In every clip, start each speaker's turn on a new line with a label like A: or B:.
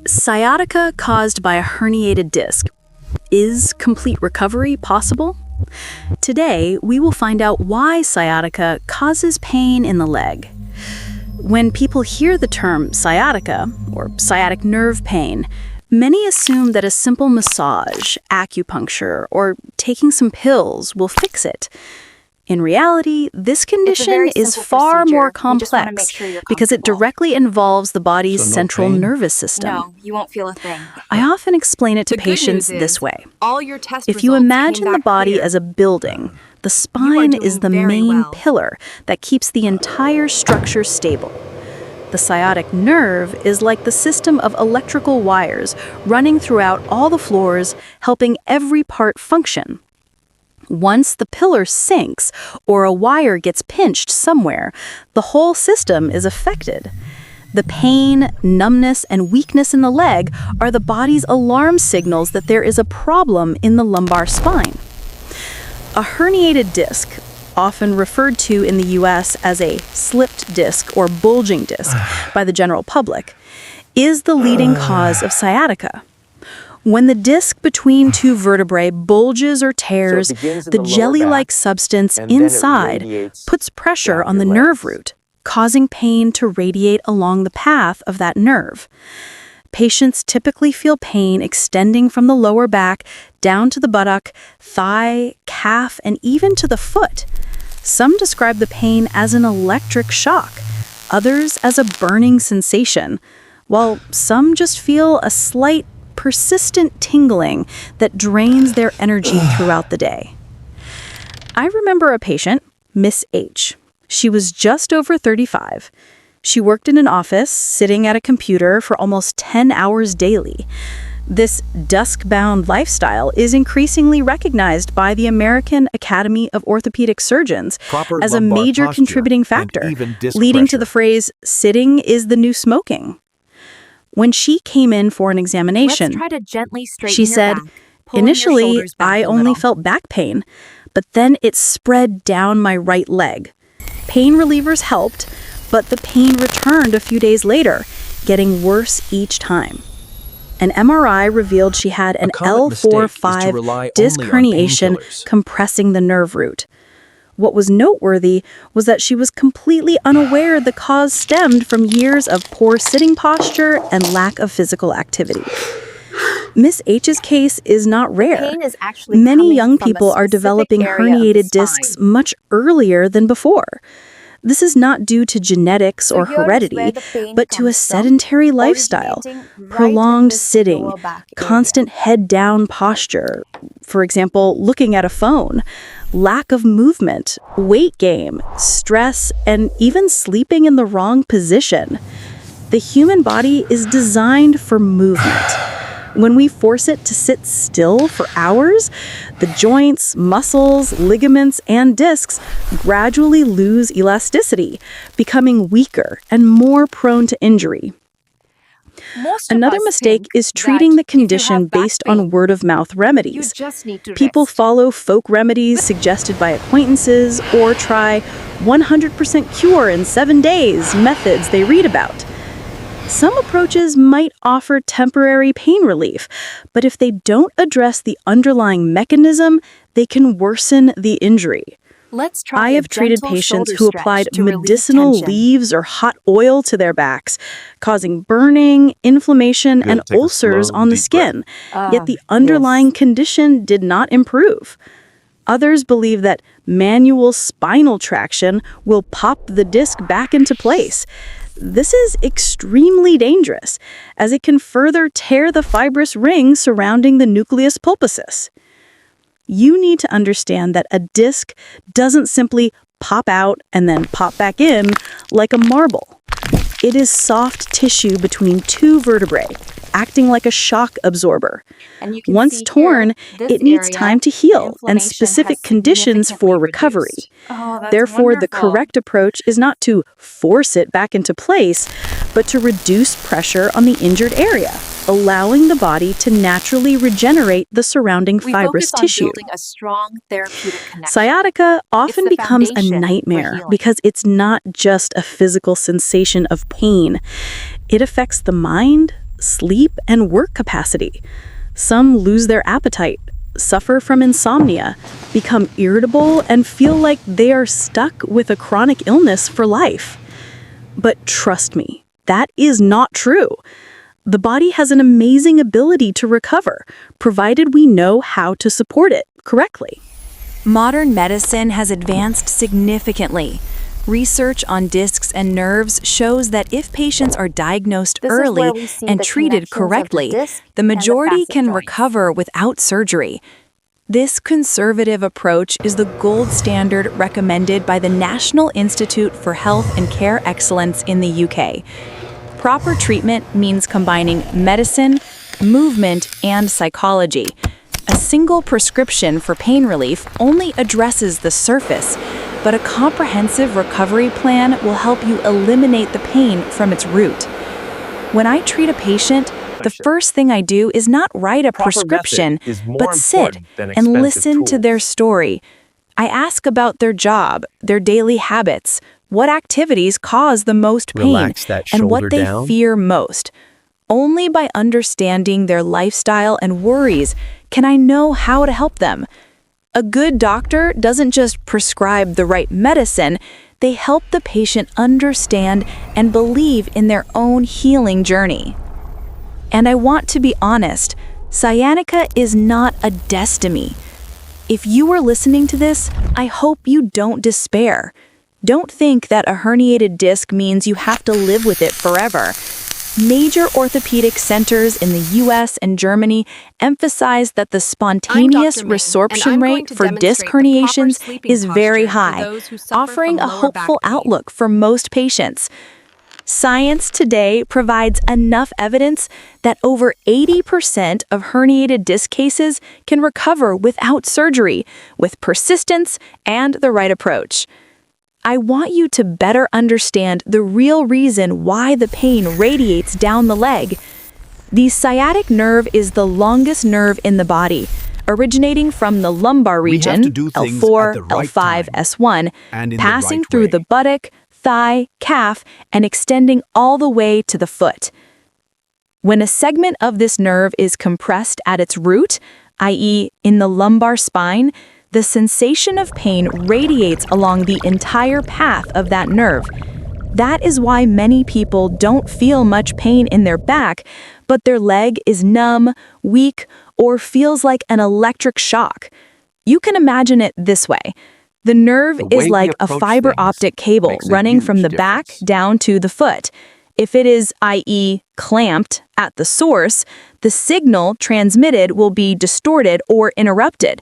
A: Sciatica caused by a herniated disc. Is complete recovery possible? Today, we will find out why sciatica causes pain in the leg. When people hear the term sciatica, or sciatic nerve pain, many assume that a simple massage, acupuncture, or taking some pills will fix it. In reality, this condition is far more complex because it directly involves the body's central nervous system.
B: No, you won't feel a thing.
A: I often explain it to patients this way. If you imagine the body as a building, the spine is the main pillar that keeps the entire structure stable. The sciatic nerve is like the system of electrical wires running throughout all the floors, helping every part function. Once the pillar sinks or a wire gets pinched somewhere, the whole system is affected. The pain, numbness, and weakness in the leg are the body's alarm signals that there is a problem in the lumbar spine. A herniated disc, often referred to in the US as a slipped disc or bulging disc by the general public, is the leading cause of sciatica. When the disc between two vertebrae bulges or tears, the jelly-like substance inside puts pressure on the nerve root, causing pain to radiate along the path of that nerve. Patients typically feel pain extending from the lower back down to the buttock, thigh, calf, and even to the foot. Some describe the pain as an electric shock, others as a burning sensation, while some just feel a slight persistent tingling that drains their energy throughout the day. I remember a patient, Miss H. She was just over 35. She worked in an office, sitting at a computer for almost 10 hours daily. This dusk-bound lifestyle is increasingly recognized by the American Academy of Orthopedic Surgeons as a major contributing factor, leading to the phrase, "sitting is the new smoking." When she came in for an examination, she said, "Initially, I only felt back pain, but then it spread down my right leg. Pain relievers helped, but the pain returned a few days later, getting worse each time." An MRI revealed she had an L4-5 disc herniation compressing the nerve root. What was noteworthy was that she was completely unaware the cause stemmed from years of poor sitting posture and lack of physical activity. Miss H's case is not rare. Many young people are developing herniated discs much earlier than before. This is not due to genetics or heredity, but to a sedentary lifestyle, prolonged sitting, constant head-down posture, for example, looking at a phone, lack of movement, weight gain, stress, and even sleeping in the wrong position. The human body is designed for movement. When we force it to sit still for hours, the joints, muscles, ligaments, and discs gradually lose elasticity, becoming weaker and more prone to injury. Another mistake is treating the condition based on word-of-mouth remedies. People follow folk remedies suggested by acquaintances or try 100% cure in 7 days methods they read about. Some approaches might offer temporary pain relief, but if they don't address the underlying mechanism, they can worsen the injury. I have treated patients who applied medicinal leaves or hot oil to their backs, causing burning, inflammation, and ulcers on the skin, yet the underlying condition did not improve. Others believe that manual spinal traction will pop the disc back into place. This is extremely dangerous, as it can further tear the fibrous ring surrounding the nucleus pulposus. You need to understand that a disc doesn't simply pop out and then pop back in like a marble. It is soft tissue between two vertebrae, acting like a shock absorber. Once torn, it needs time to heal and specific conditions for recovery. Therefore, the correct approach is not to force it back into place, but to reduce pressure on the injured area, allowing the body to naturally regenerate the surrounding fibrous tissue. Sciatica often becomes a nightmare because it's not just a physical sensation of pain. It affects the mind, sleep and work capacity. Some lose their appetite, suffer from insomnia, become irritable, and feel like they are stuck with a chronic illness for life. But trust me, that is not true. The body has an amazing ability to recover, provided we know how to support it correctly. Modern medicine has advanced significantly. Research on discs and nerves shows that if patients are diagnosed early and treated correctly, the majority can recover without surgery. This conservative approach is the gold standard recommended by the National Institute for Health and Care Excellence in the UK. Proper treatment means combining medicine, movement, and psychology. A single prescription for pain relief only addresses the surface, but a comprehensive recovery plan will help you eliminate the pain from its root. When I treat a patient, the first thing I do is not write a prescription, but sit and listen to their story. I ask about their job, their daily habits, what activities cause the most pain, and what they fear most. Only by understanding their lifestyle and worries can I know how to help them. A good doctor doesn't just prescribe the right medicine, they help the patient understand and believe in their own healing journey. And I want to be honest, sciatica is not a destiny. If you are listening to this, I hope you don't despair. Don't think that a herniated disc means you have to live with it forever. Major orthopedic centers in the US and Germany emphasize that the spontaneous resorption rate for disc herniations is very high, offering a hopeful outlook for most patients. Science today provides enough evidence that over 80% of herniated disc cases can recover without surgery, with persistence and the right approach. I want you to better understand the real reason why the pain radiates down the leg. The sciatic nerve is the longest nerve in the body, originating from the lumbar region, L4, L5, S1, passing through the buttock, thigh, calf, and extending all the way to the foot. When a segment of this nerve is compressed at its root, i.e., in the lumbar spine, the sensation of pain radiates along the entire path of that nerve. That is why many people don't feel much pain in their back, but their leg is numb, weak, or feels like an electric shock. You can imagine it this way. The nerve is like a fiber optic cable running from the back down to the foot. If it is, i.e., clamped at the source, the signal transmitted will be distorted or interrupted.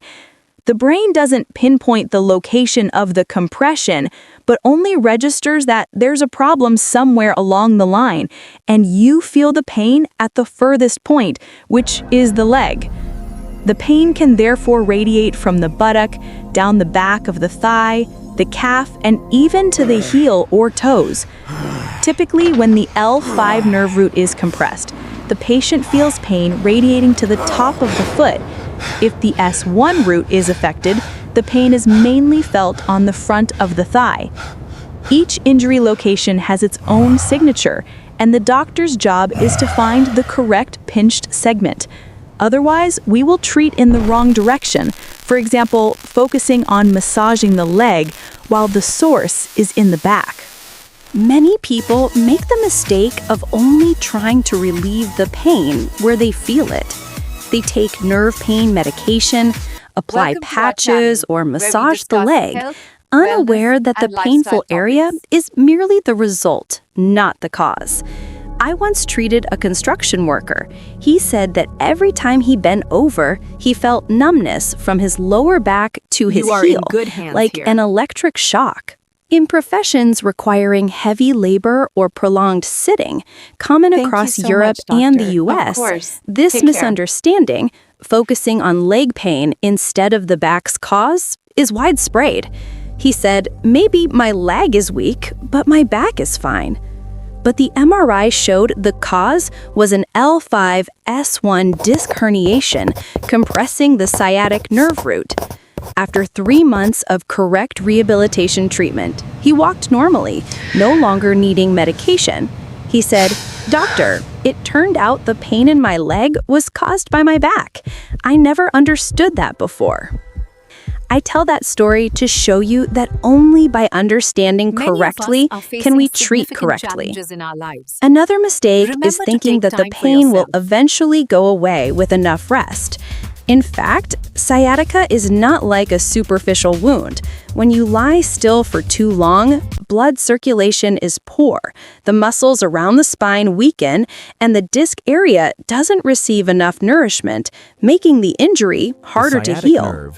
A: The brain doesn't pinpoint the location of the compression, but only registers that there's a problem somewhere along the line, and you feel the pain at the furthest point, which is the leg. The pain can therefore radiate from the buttock, down the back of the thigh, the calf, and even to the heel or toes. Typically, when the L5 nerve root is compressed, the patient feels pain radiating to the top of the foot. If the S1 root is affected, the pain is mainly felt on the front of the thigh. Each injury location has its own signature, and the doctor's job is to find the correct pinched segment. Otherwise, we will treat in the wrong direction, for example, focusing on massaging the leg while the source is in the back. Many people make the mistake of only trying to relieve the pain where they feel it. They take nerve pain medication, apply patches, or massage the leg, unaware that the painful area is merely the result, not the cause. I once treated a construction worker. He said that every time he bent over, he felt numbness from his lower back to his heel, like an electric shock. In professions requiring heavy labor or prolonged sitting, common across Europe and the US, this misunderstanding, focusing on leg pain instead of the back's cause, is widespread. He said, "Maybe my leg is weak, but my back is fine." But the MRI showed the cause was an L5 S1 disc herniation compressing the sciatic nerve root. After 3 months of correct rehabilitation treatment, he walked normally, no longer needing medication. He said, Doctor, it turned out the pain in my leg was caused by my back. I never understood that before. I tell that story to show you that only by understanding correctly can we treat correctly. Another mistake is thinking that the pain will eventually go away with enough rest. In fact, sciatica is not like a superficial wound. When you lie still for too long, blood circulation is poor, the muscles around the spine weaken, and the disc area doesn't receive enough nourishment, making the injury harder to heal.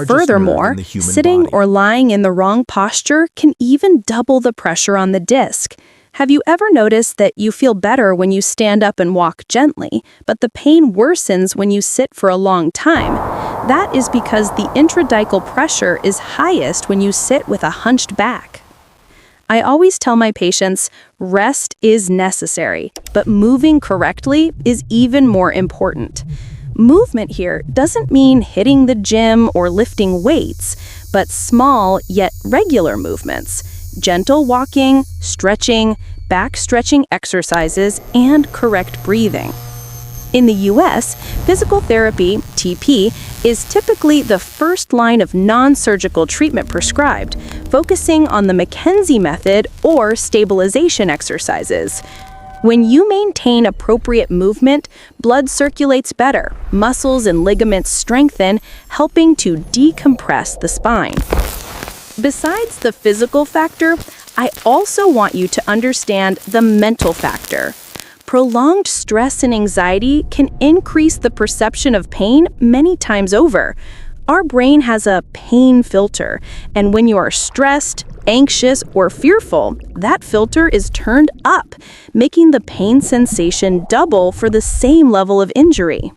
A: Furthermore, sitting or lying in the wrong posture can even double the pressure on the disc. Have you ever noticed that you feel better when you stand up and walk gently, but the pain worsens when you sit for a long time? That is because the intradiscal pressure is highest when you sit with a hunched back. I always tell my patients, rest is necessary, but moving correctly is even more important. Movement here doesn't mean hitting the gym or lifting weights, but small yet regular movements. Gentle walking, stretching, back stretching exercises, and correct breathing. In the US, physical therapy, TP, is typically the first line of non-surgical treatment prescribed, focusing on the McKenzie method or stabilization exercises. When you maintain appropriate movement, blood circulates better, muscles and ligaments strengthen, helping to decompress the spine. Besides the physical factor, I also want you to understand the mental factor. Prolonged stress and anxiety can increase the perception of pain many times over. Our brain has a pain filter, and when you are stressed, anxious, or fearful, that filter is turned up, making the pain sensation double for the same level of injury.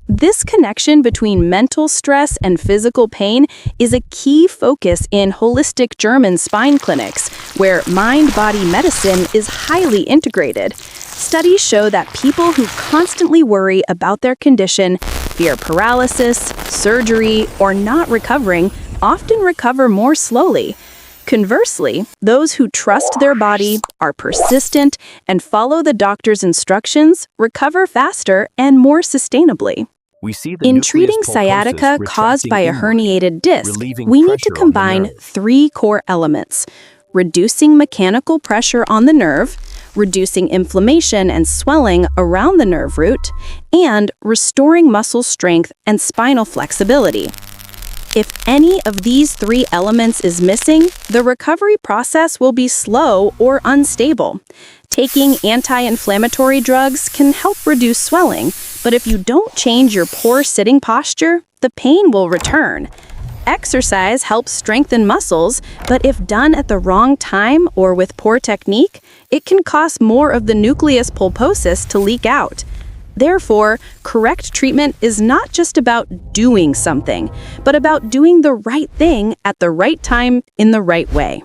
A: This connection between mental stress and physical pain is a key focus in holistic German spine clinics, where mind-body medicine is highly integrated. Studies show that people who constantly worry about their condition, fear paralysis, surgery, or not recovering, often recover more slowly. Conversely, those who trust their body, are persistent, and follow the doctor's instructions recover faster and more sustainably. In treating sciatica caused by a herniated disc, we need to combine three core elements: reducing mechanical pressure on the nerve, reducing inflammation and swelling around the nerve root, and restoring muscle strength and spinal flexibility. If any of these three elements is missing, the recovery process will be slow or unstable. Taking anti-inflammatory drugs can help reduce swelling, but if you don't change your poor sitting posture, the pain will return. Exercise helps strengthen muscles, but if done at the wrong time or with poor technique, it can cause more of the nucleus pulposus to leak out. Therefore, correct treatment is not just about doing something, but about doing the right thing at the right time in the right way.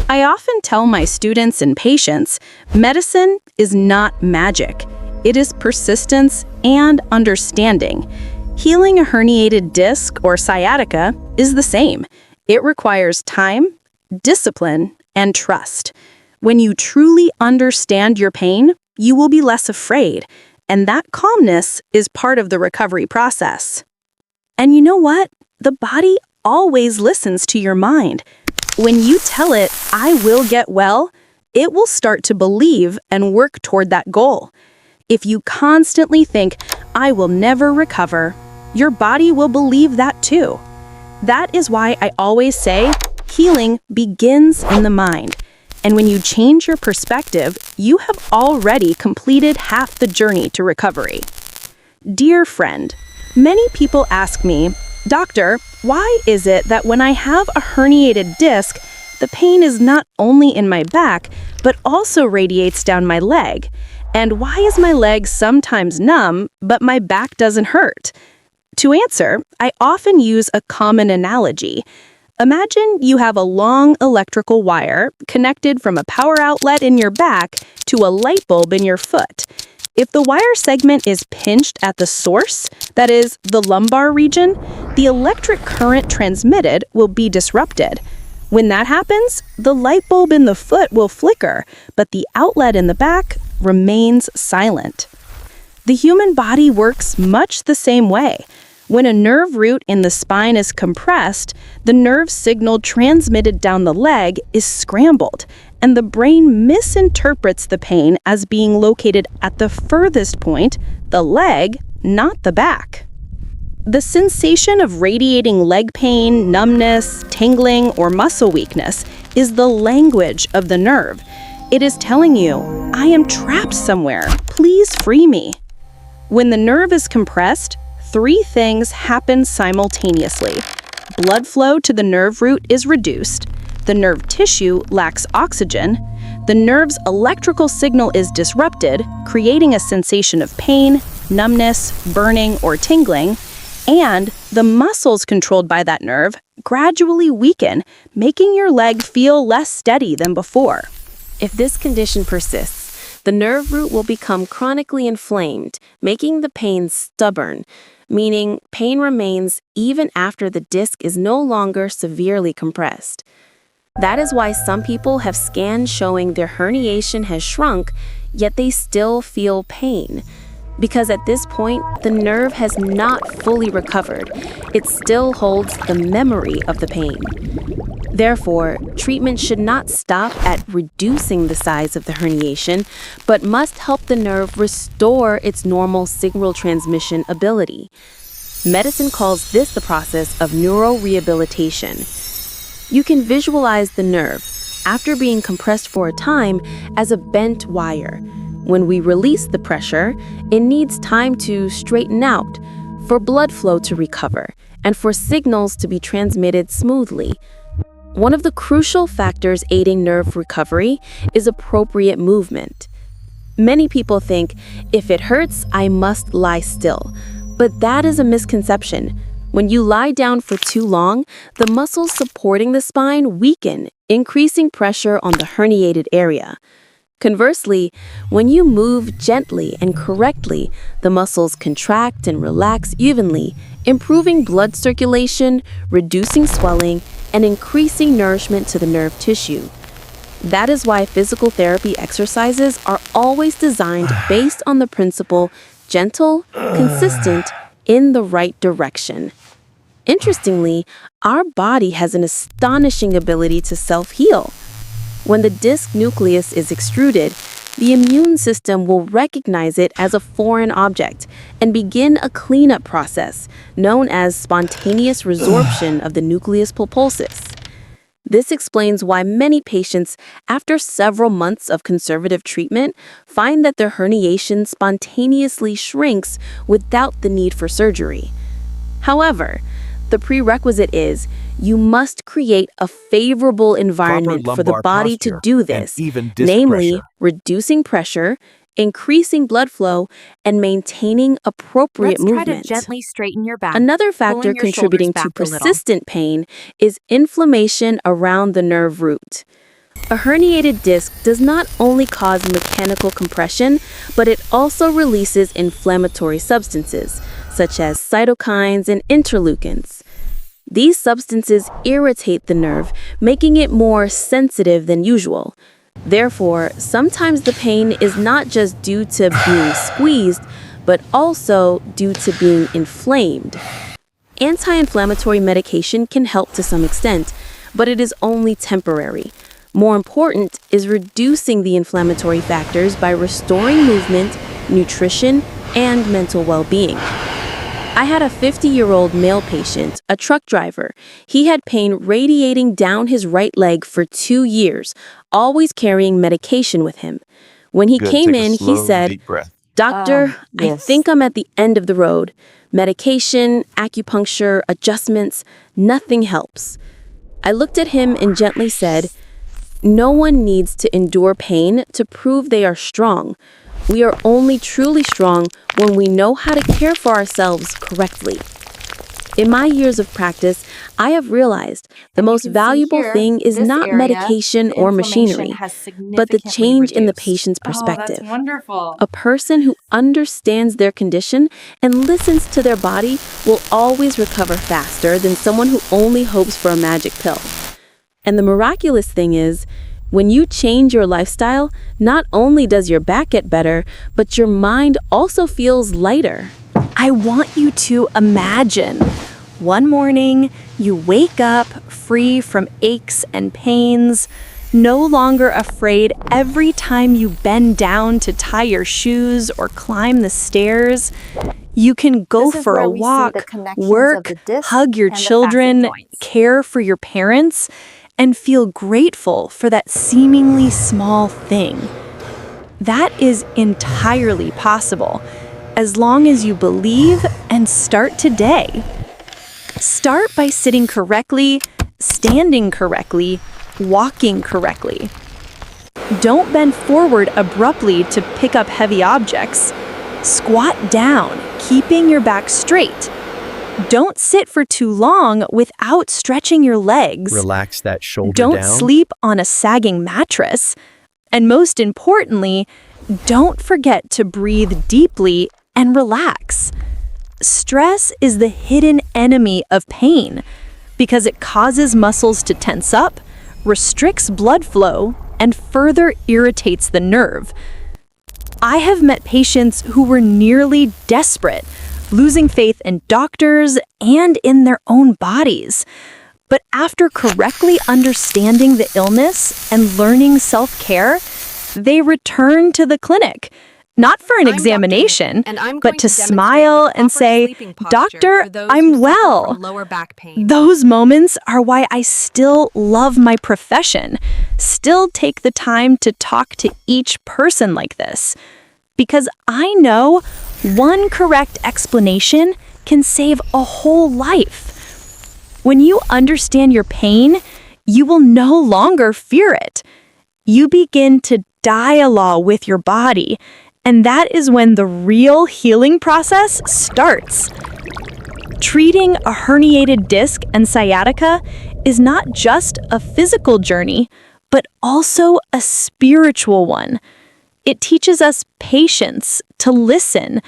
A: I often tell my students and patients, medicine is not magic. It is persistence and understanding. Healing a herniated disc or sciatica is the same. It requires time, discipline, and trust. When you truly understand your pain, you will be less afraid. And that calmness is part of the recovery process. And you know what? The body always listens to your mind. When you tell it, I will get well, it will start to believe and work toward that goal. If you constantly think, I will never recover, your body will believe that too. That is why I always say, healing begins in the mind. And when you change your perspective, you have already completed half the journey to recovery. Dear friend, many people ask me, Doctor, why is it that when I have a herniated disc, the pain is not only in my back, but also radiates down my leg? And why is my leg sometimes numb, but my back doesn't hurt? To answer, I often use a common analogy. Imagine you have a long electrical wire connected from a power outlet in your back to a light bulb in your foot. If the wire segment is pinched at the source, that is, the lumbar region, the electric current transmitted will be disrupted. When that happens, the light bulb in the foot will flicker, but the outlet in the back remains silent. The human body works much the same way. When a nerve root in the spine is compressed, the nerve signal transmitted down the leg is scrambled, and the brain misinterprets the pain as being located at the furthest point, the leg, not the back. The sensation of radiating leg pain, numbness, tingling, or muscle weakness is the language of the nerve. It is telling you, I am trapped somewhere, please free me. When the nerve is compressed, 3 things happen simultaneously. Blood flow to the nerve root is reduced, the nerve tissue lacks oxygen, the nerve's electrical signal is disrupted, creating a sensation of pain, numbness, burning, or tingling, and the muscles controlled by that nerve gradually weaken, making your leg feel less steady than before.
B: If this condition persists, the nerve root will become chronically inflamed, making the pain stubborn, meaning pain remains even after the disc is no longer severely compressed. That is why some people have scans showing their herniation has shrunk, yet they still feel pain. Because at this point, the nerve has not fully recovered. It still holds the memory of the pain. Therefore, treatment should not stop at reducing the size of the herniation, but must help the nerve restore its normal signal transmission ability. Medicine calls this the process of neurorehabilitation. You can visualize the nerve, after being compressed for a time, as a bent wire. When we release the pressure, it needs time to straighten out, for blood flow to recover, and for signals to be transmitted smoothly. One of the crucial factors aiding nerve recovery is appropriate movement. Many people think, if it hurts, I must lie still. But that is a misconception. When you lie down for too long, the muscles supporting the spine weaken, increasing pressure on the herniated area. Conversely, when you move gently and correctly, the muscles contract and relax evenly, improving blood circulation, reducing swelling, and increasing nourishment to the nerve tissue. That is why physical therapy exercises are always designed based on the principle gentle, consistent, in the right direction. Interestingly, our body has an astonishing ability to self-heal. When the disc nucleus is extruded, the immune system will recognize it as a foreign object and begin a cleanup process known as spontaneous resorption of the nucleus pulposus. This explains why many patients, after several months of conservative treatment, find that their herniation spontaneously shrinks without the need for surgery. However, the prerequisite is you must create a favorable environment for the body to do this, namely reducing pressure, increasing blood flow, and maintaining appropriate movement.
C: Let's try to gently straighten your back.
A: Another factor contributing to persistent pain is inflammation around the nerve root. A herniated disc does not only cause mechanical compression, but it also releases inflammatory substances, such as cytokines and interleukins. These substances irritate the nerve, making it more sensitive than usual. Therefore, sometimes the pain is not just due to being squeezed, but also due to being inflamed. Anti-inflammatory medication can help to some extent, but it is only temporary. More important is reducing the inflammatory factors by restoring movement, nutrition, and mental well-being. I had a 50-year-old male patient, a truck driver. He had pain radiating down his right leg for 2 years, always carrying medication with him. When he came in, he said, "Doctor, I think I'm at the end of the road. Medication, acupuncture, adjustments, nothing helps." I looked at him and gently said, "No one needs to endure pain to prove they are strong. We are only truly strong when we know how to care for ourselves correctly." In my years of practice, I have realized the most valuable thing is not medication or machinery, but the change in the patient's perspective.
C: That's wonderful.
A: A person who understands their condition and listens to their body will always recover faster than someone who only hopes for a magic pill. And the miraculous thing is,
B: When you change your lifestyle, not only does your back get better, but your mind also feels lighter.
A: I want you to imagine one morning you wake up free from aches and pains, no longer afraid every time you bend down to tie your shoes or climb the stairs. You can go for a walk, work, hug your children, care for your parents, and feel grateful for that seemingly small thing. That is entirely possible, as long as you believe and start today. Start by sitting correctly, standing correctly, walking correctly. Don't bend forward abruptly to pick up heavy objects. Squat down, keeping your back straight. Don't sit for too long without stretching your legs.
D: Relax that shoulder
A: Don't
D: down.
A: sleep on a sagging mattress. And most importantly, don't forget to breathe deeply and relax. Stress is the hidden enemy of pain because it causes muscles to tense up, restricts blood flow, and further irritates the nerve. I have met patients who were nearly desperate, losing faith in doctors and in their own bodies. But after correctly understanding the illness and learning self-care, they returned to the clinic, not for an examination, but to smile and say, "Doctor, I'm well." Those moments are why I still love my profession, still take the time to talk to each person like this, because I know one correct explanation can save a whole life. When you understand your pain, you will no longer fear it. You begin to dialogue with your body, and that is when the real healing process starts. Treating a herniated disc and sciatica is not just a physical journey, but also a spiritual one. It teaches us patience, to listen,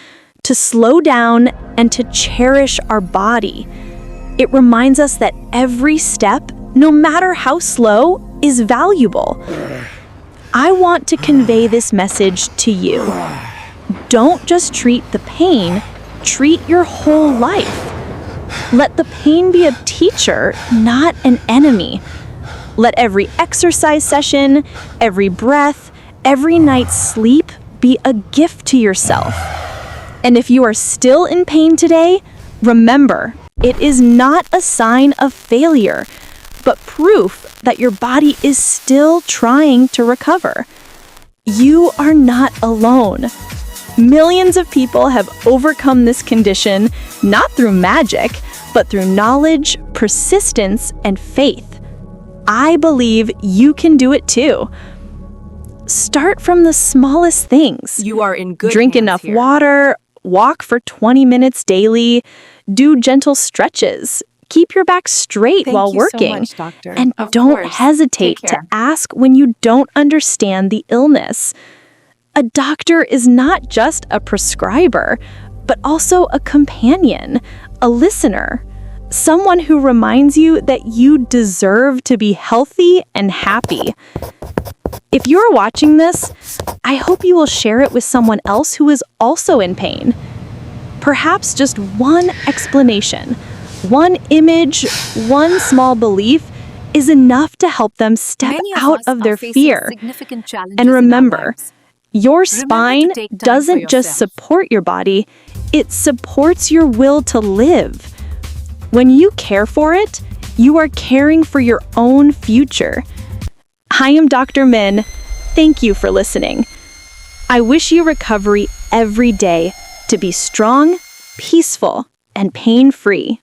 A: to slow down, and to cherish our body. It reminds us that every step, no matter how slow, is valuable. I want to convey this message to you. Don't just treat the pain, treat your whole life. Let the pain be a teacher, not an enemy. Let every exercise session, every breath, every night's sleep be a gift to yourself. And if you are still in pain today, remember, it is not a sign of failure, but proof that your body is still trying to recover. You are not alone. Millions of people have overcome this condition, not through magic, but through knowledge, persistence, and faith. I believe you can do it too. Start from the smallest things.
C: You are in good
A: Drink
C: hands
A: enough
C: here.
A: water, walk for 20 minutes daily, do gentle stretches, keep your back straight while working,
C: Doctor.
A: and don't hesitate to ask when you don't understand the illness. A doctor is not just a prescriber, but also a companion, a listener, someone who reminds you that you deserve to be healthy and happy. If you're watching this, I hope you will share it with someone else who is also in pain. Perhaps just one explanation, one image, one small belief is enough to help them step out of their fear. And remember, your spine doesn't just support your body, it supports your will to live. When you care for it, you are caring for your own future. I am Dr. Min. Thank you for listening. I wish you recovery every day to be strong, peaceful, and pain-free.